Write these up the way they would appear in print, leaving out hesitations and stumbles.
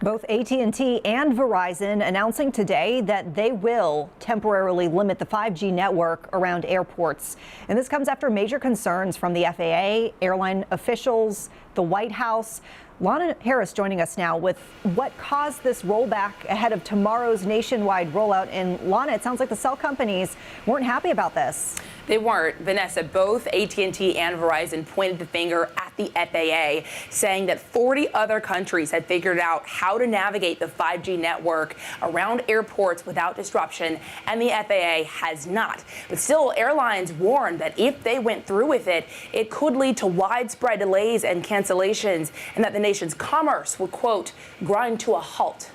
Both AT&T and Verizon announcing today that they will temporarily limit the 5G network around airports. And this comes after major concerns from the FAA, airline officials, the White House. Lana Harris joining us now with what caused this rollback ahead of tomorrow's nationwide rollout. And Lana, it sounds like the cell companies weren't happy about this. They weren't. Vanessa, both AT&T and Verizon pointed the finger at the FAA, saying that 40 other countries had figured out how to navigate the 5G network around airports without disruption, and the FAA has not. But still, airlines warned that if they went through with it, it could lead to widespread delays and cancellations, and that the nation's commerce would, quote, grind to a halt.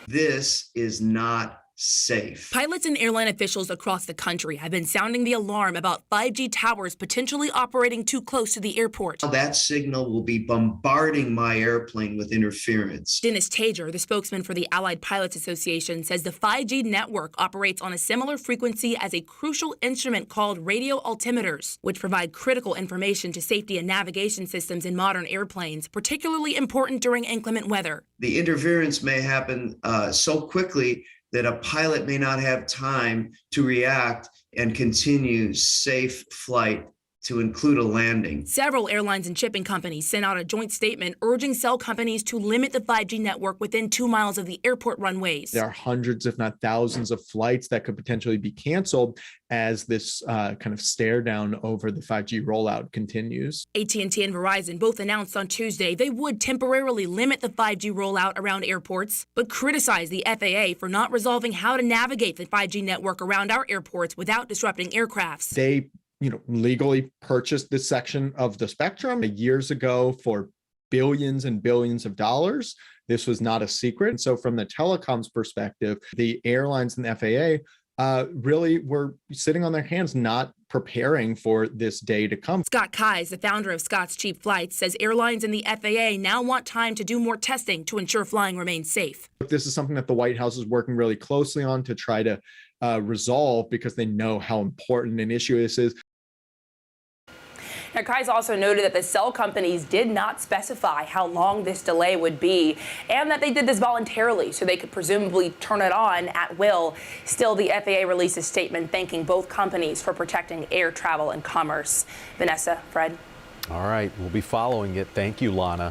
This is not safe. Pilots and airline officials across the country have been sounding the alarm about 5G towers potentially operating too close to the airport. That signal will be bombarding my airplane with interference. Dennis Tager, the spokesman for the Allied Pilots Association, says the 5G network operates on a similar frequency as a crucial instrument called radio altimeters, which provide critical information to safety and navigation systems in modern airplanes, particularly important during inclement weather. The interference may happen so quickly that a pilot may not have time to react and continue safe flight to include a landing. Several airlines and shipping companies sent out a joint statement urging cell companies to limit the 5G network within 2 miles of the airport runways. There are hundreds, if not thousands, of flights that could potentially be canceled as this kind of stare down over the 5G rollout continues. AT&T and Verizon both announced on Tuesday they would temporarily limit the 5G rollout around airports, but criticized the FAA for not resolving how to navigate the 5G network around our airports without disrupting aircrafts. They legally purchased this section of the spectrum years ago for billions and billions of dollars. This was not a secret. And so from the telecom's perspective, the airlines and the FAA really were sitting on their hands, not preparing for this day to come. Scott Keyes, the founder of Scott's Cheap Flights, says airlines and the FAA now want time to do more testing to ensure flying remains safe. This is something that the White House is working really closely on to try to resolve, because they know how important an issue this is. Now, Keyes also noted that the cell companies did not specify how long this delay would be, and that they did this voluntarily so they could presumably turn it on at will. Still, the FAA released a statement thanking both companies for protecting air travel and commerce. Vanessa, Fred. All right, we'll be following it. Thank you, Lana.